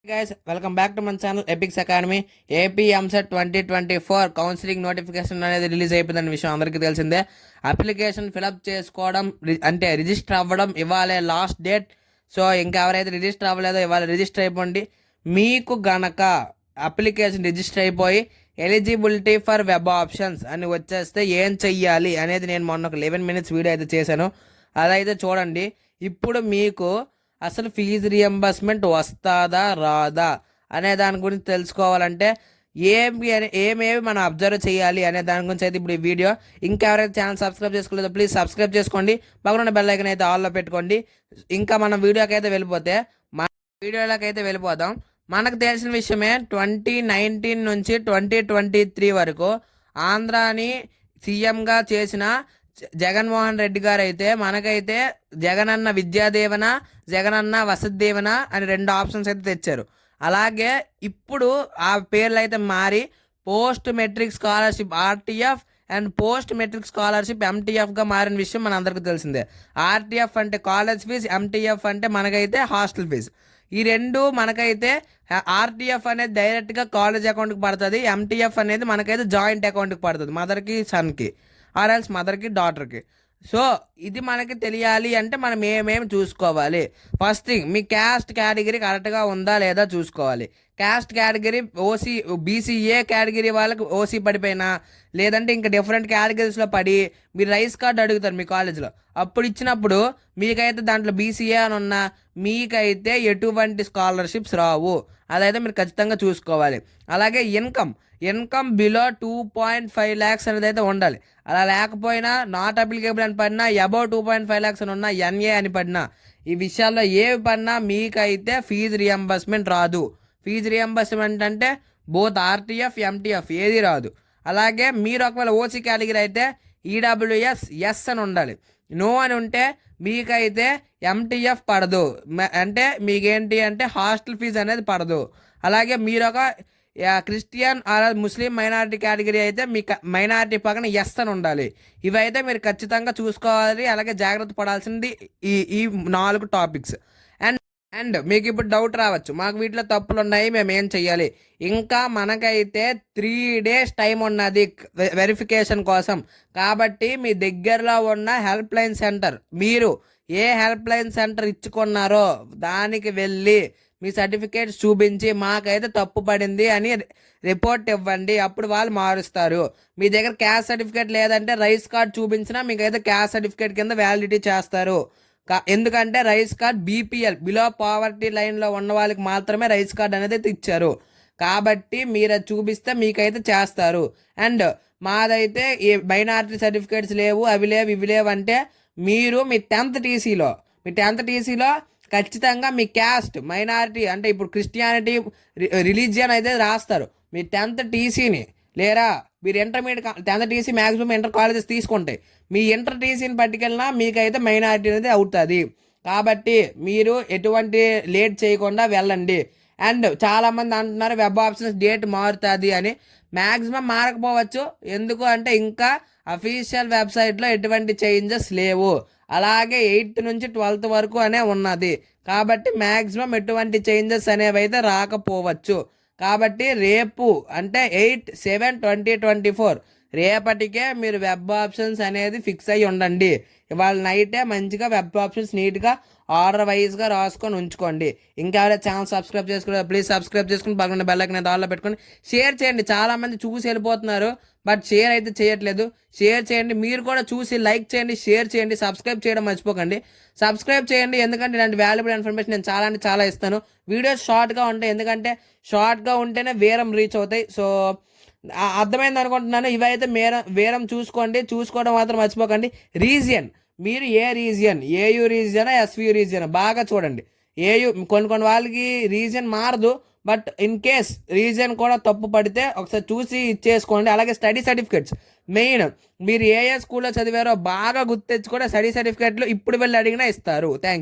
Guys welcome back to మన channel epics academy. AP EAMCET 2024 counselling notification అనేది release అయిపోయిందనే విషయం అందరికీ తెలిసిందే. అప్లికేషన్ ఫిలప్ చేసుకోవడం అంటే రిజిస్టర్ అవ్వడం ఇవ్వాలే లాస్ట్ డేట్. సో ఇంకా ఎవరైతే రిజిస్టర్ అవ్వలేదో ఇవాళ రిజిస్టర్ అయిపోండి. మీకు గనక అప్లికేషన్ రిజిస్టర్ అయిపోయి ఎలిజిబిలిటీ ఫర్ వెబ్ ఆప్షన్స్ అని వచ్చేస్తే ఏం చెయ్యాలి అనేది నేను మొన్న ఒక 11 minutes వీడియో అయితే చేశాను. అదైతే చూడండి. ఇప్పుడు మీకు అసలు ఫీజు రియంబర్స్మెంట్ వస్తుందా రాదా అనే దాని గురించి తెలుసుకోవాలంటే ఏమేమి మనం అబ్జర్వ్ చేయాలి అనే దాని గురించి అయితే ఇప్పుడు ఈ వీడియో. ఇంకెవరైతే ఛానల్ సబ్స్క్రైబ్ చేసుకోలేదో ప్లీజ్ సబ్స్క్రైబ్ చేసుకోండి. పక్కన బెల్ ఐకాన్ అయితే ఆల్లో పెట్టుకోండి. ఇంకా మనం వీడియోకి అయితే వెళ్ళిపోతే వీడియోలోకి అయితే వెళ్ళిపోదాం. మనకు తెలిసిన విషయమే 2019 నుంచి 2023 వరకు ఆంధ్రాని సీఎంగా చేసిన జగన్మోహన్ రెడ్డి గారు అయితే మనకైతే జగనన్న విద్యాదీవెన, జగనన్న వసతి దీవెన అని 2 ఆప్షన్స్ అయితే తెచ్చారు. అలాగే ఇప్పుడు ఆ పేర్లు అయితే మారి post matric scholarship RTF and post matric scholarship ఎంటీఎఫ్గా మారిన విషయం మన అందరికీ తెలిసిందే. ఆర్టీఎఫ్ అంటే కాలేజ్ ఫీజు, ఎంటీఎఫ్ అంటే మనకైతే హాస్టల్ ఫీజు. ఈ రెండు మనకైతే ఆర్టీఎఫ్ అనేది డైరెక్ట్గా కాలేజ్ అకౌంట్కి పడుతుంది, ఎంటీఎఫ్ అనేది మనకైతే జాయింట్ అకౌంట్కి పడుతుంది, మదర్కి సన్కి ఆర్ ఎల్స్ మదర్కి డాటర్కి. సో ఇది మనకి తెలియాలి అంటే మనం ఏమేమి చూసుకోవాలి. ఫస్ట్ థింగ్ మీ క్యాస్ట్ కేటగిరీ కరెక్ట్గా ఉందా లేదా చూసుకోవాలి. Caste category OC BCA category వాళ్ళకి ఓసీ పడిపోయినా లేదంటే ఇంకా డిఫరెంట్ కేటగిరీస్లో పడి మీరు రైస్ కార్డు అడుగుతారు మీ కాలేజ్లో. అప్పుడు ఇచ్చినప్పుడు మీకైతే దాంట్లో బీసీఏ అని ఉన్నా మీకైతే ఎటువంటి స్కాలర్షిప్స్ రావు. అదైతే మీరు ఖచ్చితంగా చూసుకోవాలి. అలాగే ఇన్కమ్ బిలో 2.5 lakhs అనేది అయితే ఉండాలి. అలా లేకపోయినా నాట్ అప్లికేబుల్ అని పడినా, అబౌవ్ 2.5 lakhs అని ఉన్నా, ఎన్ఏ అని పడినా, ఈ విషయాల్లో ఏవి పడినా మీకైతే ఫీజు రియంబర్స్మెంట్ రాదు. ఫీజు రియంబర్స్మెంట్ అంటే బోత్ ఆర్టీఎఫ్ ఎంటీఎఫ్ ఏది రాదు. అలాగే మీరు ఒకవేళ ఓసీ కేటగిరీ అయితే ఈడబ్ల్యూఎస్ ఎస్ అని ఉండాలి. నో అని ఉంటే మీకైతే ఎంటీఎఫ్ పడదు. అంటే మీకేంటి అంటే హాస్టల్ ఫీజు అనేది పడదు. అలాగే మీరు ఒక Christian or Muslim minority category అయితే మీ మైనారిటీ పక్కన ఎస్ అని ఉండాలి. ఇవైతే మీరు ఖచ్చితంగా చూసుకోవాలి. అలాగే జాగ్రత్త పడాల్సింది ఈ 4 టాపిక్స్. అండ్ మీకు ఇప్పుడు డౌట్ రావచ్చు, మాకు వీటిలో తప్పులు ఉన్నాయి, మేము ఏం చెయ్యాలి. ఇంకా మనకైతే 3 days టైం ఉన్నది వెరిఫికేషన్ కోసం. కాబట్టి మీ దగ్గరలో ఉన్న హెల్ప్ లైన్ సెంటర్, మీరు ఏ హెల్ప్ లైన్ సెంటర్ ఇచ్చుకున్నారో దానికి వెళ్ళి మీ సర్టిఫికేట్స్ చూపించి మాకైతే తప్పు పడింది అని రిపోర్ట్ ఇవ్వండి. అప్పుడు వాళ్ళు మారుస్తారు. మీ దగ్గర క్యాస్ట్ సర్టిఫికేట్ లేదంటే రైస్ కార్డ్ చూపించినా మీకైతే క్యాస్ట్ సర్టిఫికేట్ కింద వ్యాలిడిటీ చేస్తారు. ఎందుకంటే rice card BPL below poverty లైన్లో ఉన్న వాళ్ళకి మాత్రమే రైస్ కార్డ్ అనేది ఇచ్చారు. కాబట్టి మీరు అది చూపిస్తే మీకైతే చేస్తారు. అండ్ మాదైతే ఈ మైనారిటీ సర్టిఫికేట్స్ లేవు, అవి లేవు, ఇవి లేవు అంటే మీరు మీ 10th టీసీలో ఖచ్చితంగా మీ క్యాస్ట్ మైనారిటీ అంటే ఇప్పుడు క్రిస్టియానిటీ రిలీజియన్ అయితే రాస్తారు. మీ 10th టీసీని లేరా మీరు intermediate 10th TC maximum inter colleges తీసుకుంటాయి. మీ ఇంటర్ టీసీని పట్టుకెళ్ళినా మీకైతే మైనారిటీ అనేది అవుతుంది. కాబట్టి మీరు ఎటువంటి లేట్ చేయకుండా వెళ్ళండి. అండ్ చాలామంది అంటున్నారు వెబ్ ఆప్షన్స్ డేట్ మారుతుంది అని. మ్యాక్సిమం మారకపోవచ్చు. ఎందుకు అంటే ఇంకా అఫీషియల్ వెబ్సైట్లో ఎటువంటి చేంజెస్ లేవు. అలాగే 8th నుంచి 12th వరకు అనే ఉన్నది. కాబట్టి మ్యాక్సిమం ఎటువంటి చేంజెస్ అనేవి అయితే రాకపోవచ్చు. కాబట్టి రేపు అంటే 8/7/2024 రేపటికే మీరు వెబ్ ఆప్షన్స్ అనేది ఫిక్స్ అయ్యి ఉండండి. ఇవాళ నైటే మంచిగా వెబ్ ఆప్షన్స్ నీట్గా ఆర్డర్ వైజ్గా రాసుకొని ఉంచుకోండి. ఇంకా ఎవరైతే ఛానల్ సబ్స్క్రైబ్ చేసుకోలేదు ప్లీజ్ సబ్స్క్రైబ్ చేసుకుని పక్కన బెల్ ఐకాన్ ఆల్లో పెట్టుకొని షేర్ చేయండి. చాలామంది చూసి వెళ్ళిపోతున్నారు బట్ షేర్ అయితే చేయట్లేదు. షేర్ చేయండి. మీరు కూడా చూసి లైక్ చేయండి, షేర్ చేయండి, సబ్స్క్రైబ్ చేయడం మర్చిపోకండి. సబ్స్క్రైబ్ చేయండి ఎందుకంటే ఇలాంటి వాల్యుబుల్ ఇన్ఫర్మేషన్ నేను చాలా అంటే చాలా ఇస్తాను. వీడియోస్ షార్ట్గా ఉంటాయి ఎందుకంటే షార్ట్గా ఉంటేనే వేరం రీచ్ అవుతాయి. సో అర్థమైంది అనుకుంటున్నాను. ఇవైతే వేరం చూసుకోవడం మాత్రం మర్చిపోకండి. రీజియన్ మీరు ఏ రీజియన్, ఏయూ రీజియనా ఎస్వియు రీజియన్ బాగా చూడండి. ఏయూ కొన్ని వాళ్ళకి రీజియన్ మారదు, బట్ ఇన్ కేస్ రీజియన్ కూడా తప్పు పడితే ఒకసారి చూసి ఇచ్చేసుకోండి. అలాగే స్టడీ సర్టిఫికేట్స్ మెయిన్ మీరు ఏ స్కూల్లో చదివారో బాగా గుర్తెచ్చుకొని స్టడీ సర్టిఫికేట్లు ఇప్పుడు వెళ్ళి అడిగినా ఇస్తారు. Thank you.